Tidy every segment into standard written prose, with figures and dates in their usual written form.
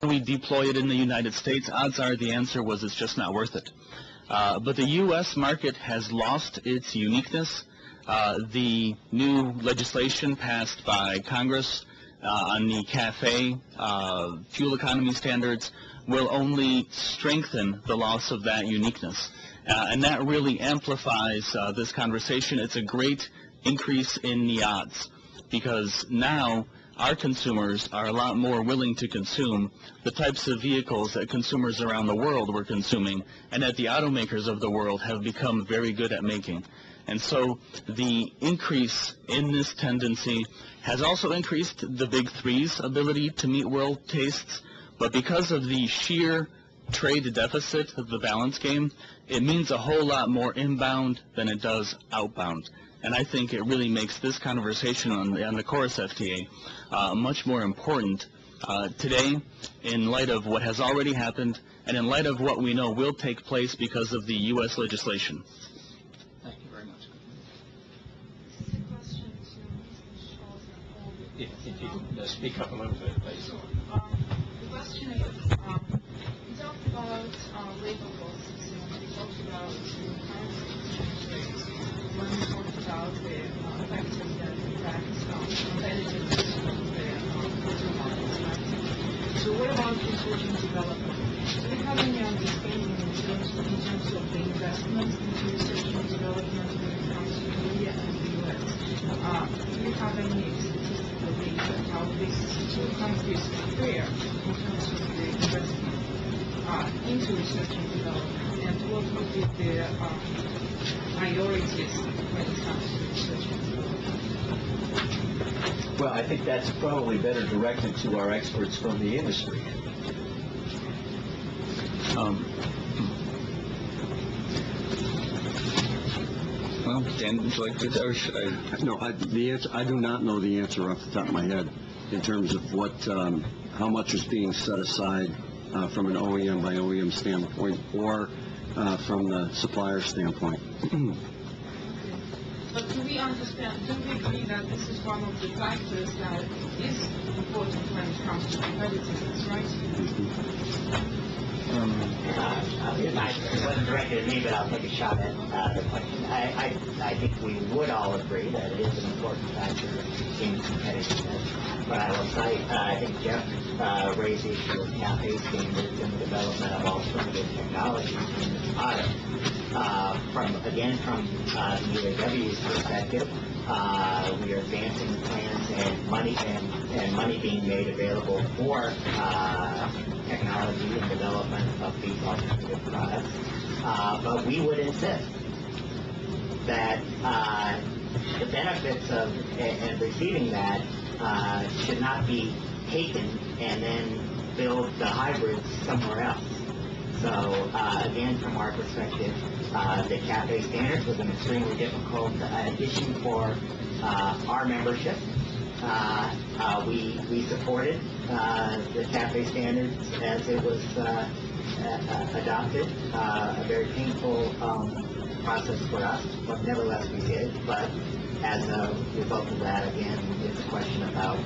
we deploy it in the United States? Odds are the answer was it's just not worth it. But the U.S. market has lost its uniqueness. The new legislation passed by Congress on the CAFE fuel economy standards will only strengthen the loss of that uniqueness. And that really amplifies this conversation. It's a great increase in the odds, because now our consumers are a lot more willing to consume the types of vehicles that consumers around the world were consuming and that the automakers of the world have become very good at making. And so the increase in this tendency has also increased the big three's ability to meet world tastes, but because of the sheer trade deficit of the balance game, it means a whole lot more inbound than it does outbound. And I think it really makes this conversation on the KORUS FTA much more important today, in light of what has already happened and in light of what we know will take place because of the U.S. legislation. Thank you very much. If you could speak up a little bit, please. The question is, we talked about labor costs, we talked about currency exchange rates, when we talked about the factors that impact competitiveness of the global markets. So what about research and development? Do we have any understanding in terms of the investment into research and development when it comes to Korea and the U.S.? Do we have any statistical data how these two countries compare in terms of the investment into research and development, and what would be the priorities when it comes to research and development? Well, I think that's probably better directed to our experts from the industry. Well, Dan, would you like to? No, I do not know the answer off the top of my head in terms of what, how much is being set aside from an OEM by OEM standpoint or from the supplier standpoint. But do we understand, do we agree that this is one of the factors that is important when it comes to competitiveness, right? It wasn't directed at me, but I'll take a shot at the question. I think we would all agree that it is an important factor in competitiveness. But I will cite, I think Jeff raised the issue of CAFE standards and the development of alternative technologies in this product. From the UAW's perspective, we are advancing plans and money being made available for technology and development of these alternative products. But we would insist that the benefits of and receiving that should not be taken and then build the hybrids somewhere else. So again, from our perspective, the CAFE standards was an extremely difficult issue for our membership. We supported the CAFE standards as it was adopted. A very painful process for us, but nevertheless we did. But as a result of that, again, it's a question about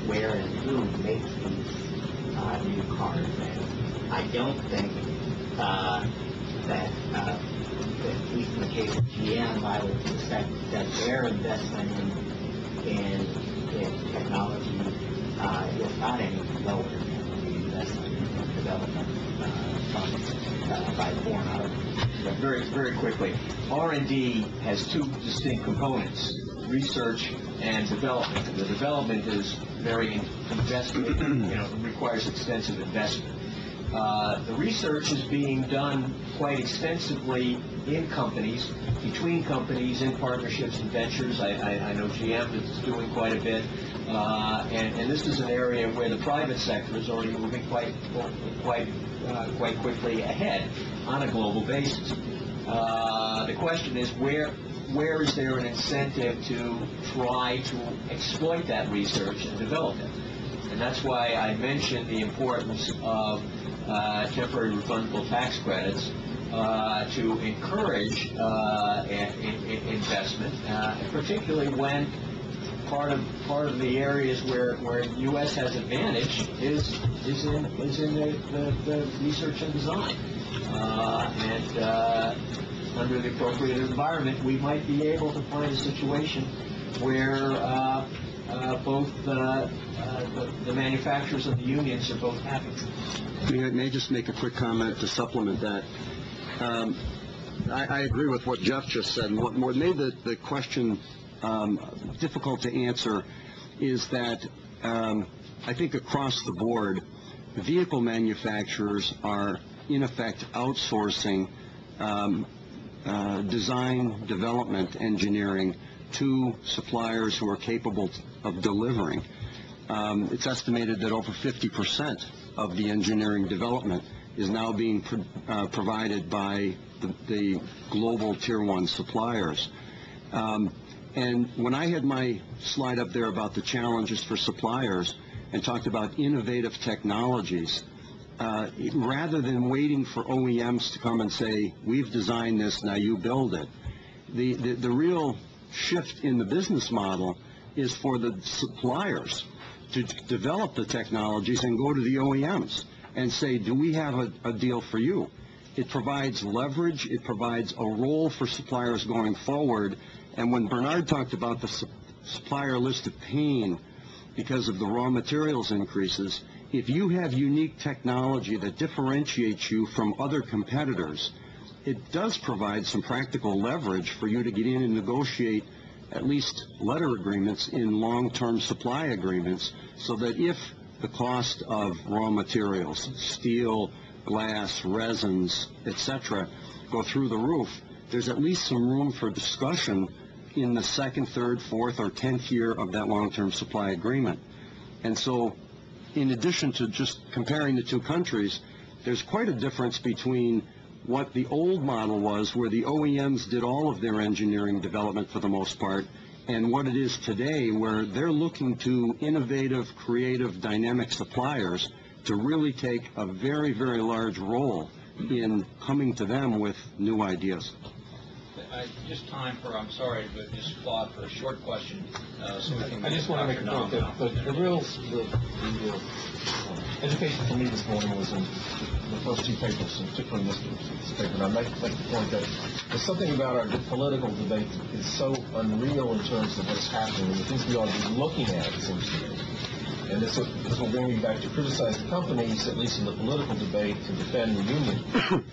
where and who makes these new cars. And I don't think that, at least in the case of GM, I would suspect that their investment in technology is not any lower than the investment in development funds by foreign automakers. Very, very quickly, R&D has two distinct components: research and development. The development is very investment, requires extensive investment. The research is being done quite extensively in companies, between companies, in partnerships and ventures. I know GM is doing quite a bit, and this is an area where the private sector is already moving quite quickly ahead on a global basis. The question is where is there an incentive to try to exploit that research and develop it? And that's why I mentioned the importance of temporary refundable tax credits to encourage investment, particularly when part of the areas where U.S. has advantage is in the research and design. Under the appropriate environment, we might be able to find a situation where both the manufacturers and the unions are both happy. May I just make a quick comment to supplement that? I agree with what Jeff just said. And what made the question difficult to answer is that I think across the board, vehicle manufacturers are in effect outsourcing design, development, engineering to suppliers who are capable of delivering. It's estimated that over 50% of the engineering development is now being provided by the global Tier 1 suppliers. And when I had my slide up there about the challenges for suppliers and talked about innovative technologies, rather than waiting for OEMs to come and say, we've designed this, now you build it, the real shift in the business model is for the suppliers to develop the technologies and go to the OEMs and say, do we have a deal for you? It provides leverage, it provides a role for suppliers going forward. And when Bernard talked about the supplier list of pain because of the raw materials increases, if you have unique technology that differentiates you from other competitors, it does provide some practical leverage for you to get in and negotiate at least letter agreements in long-term supply agreements, so that if the cost of raw materials, steel, glass, resins, etc., go through the roof, there's at least some room for discussion in the second, third, fourth, or 10th year of that long-term supply agreement. And so, in addition to just comparing the two countries, there's quite a difference between what the old model was, where the OEMs did all of their engineering development for the most part, and what it is today, where they're looking to innovative, creative, dynamic suppliers to really take a very, very large role in coming to them with new ideas. Just time for, I'm sorry, but just Claude for a short question. So we can I just want to make a point that the education for me this morning was in the first two papers, and particularly this paper. And I make the point that there's something about our political debate that is so unreal in terms of what's happening and the things we ought to be looking at, it seems to me. And this will bring me back to criticize the companies, at least in the political debate, to defend the union.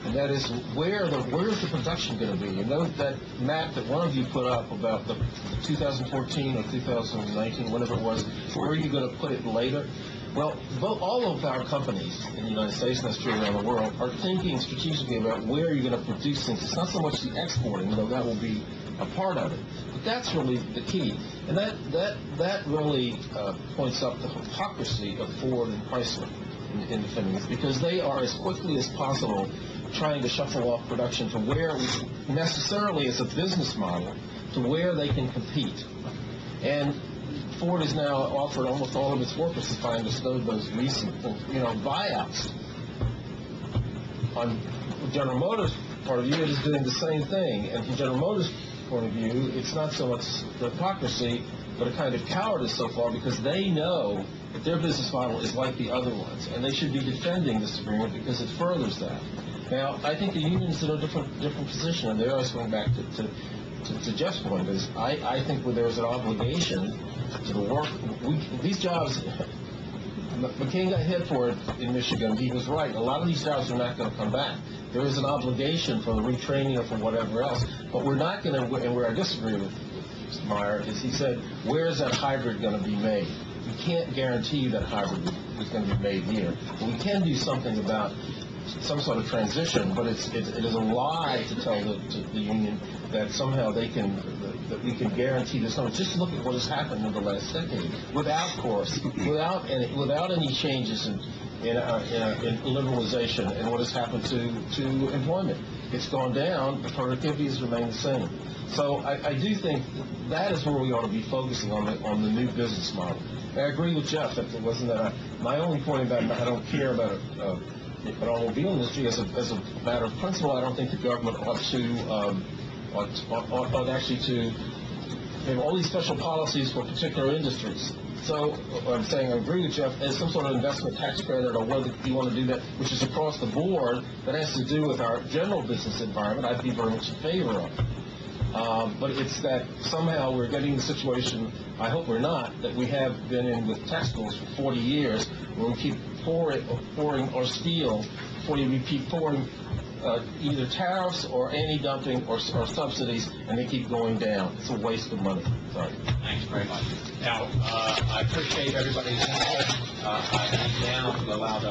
And that is, where's the production going to be? And that map that one of you put up about the 2014 or 2019, whatever it was, where are you going to put it later? Well, all of our companies in the United States, and that's true around the world, are thinking strategically about where you're going to produce things. It's not so much the exporting, though that will be a part of it. But that's really the key. And that really points up the hypocrisy of Ford and Chrysler in defending this, because they are as quickly as possible trying to shuffle off production to where necessarily as a business model to where they can compete. And Ford has now offered almost all of its workers, if I understood those recent, buyouts. On General Motors' point of view, it is doing the same thing. And from General Motors' point of view, it's not so much the hypocrisy, but a kind of cowardice so far, because they know that their business model is like the other ones, and they should be defending this agreement because it furthers that. Now, I think the union's in a different position, and there I was going back to Jeff's point, is I think where there's an obligation to the work, these jobs, McCain got hit for it in Michigan. He was right. A lot of these jobs are not going to come back. There is an obligation for the retraining or for whatever else, but we're not going to, and where I disagree with Mr. Meyer, is he said, where is that hybrid going to be made? We can't guarantee that hybrid is going to be made here. But we can do something about some sort of transition, but it is a lie to tell the union that somehow that we can guarantee this. Just look at what has happened in the last decade, without any changes in liberalization, and what has happened to employment. It's gone down, but productivity has remained the same. So I do think that is where we ought to be focusing on the new business model. And I agree with Jeff that it wasn't that. My only point about it, I don't care about it. But automobile industry, as a matter of principle, I don't think the government ought actually to We have all these special policies for particular industries. So what I'm saying, I agree with Jeff, as some sort of investment tax credit or whether you want to do that, which is across the board, that has to do with our general business environment, I'd be very much in favor of. But it's that somehow we're getting the situation, I hope we're not, that we have been in with textiles for 40 years, where we keep pouring our steel, we keep pouring either tariffs or anti-dumping or subsidies, and they keep going down. It's a waste of money. Sorry. Thanks very much. Now, I appreciate everybody's input. I am down to allow the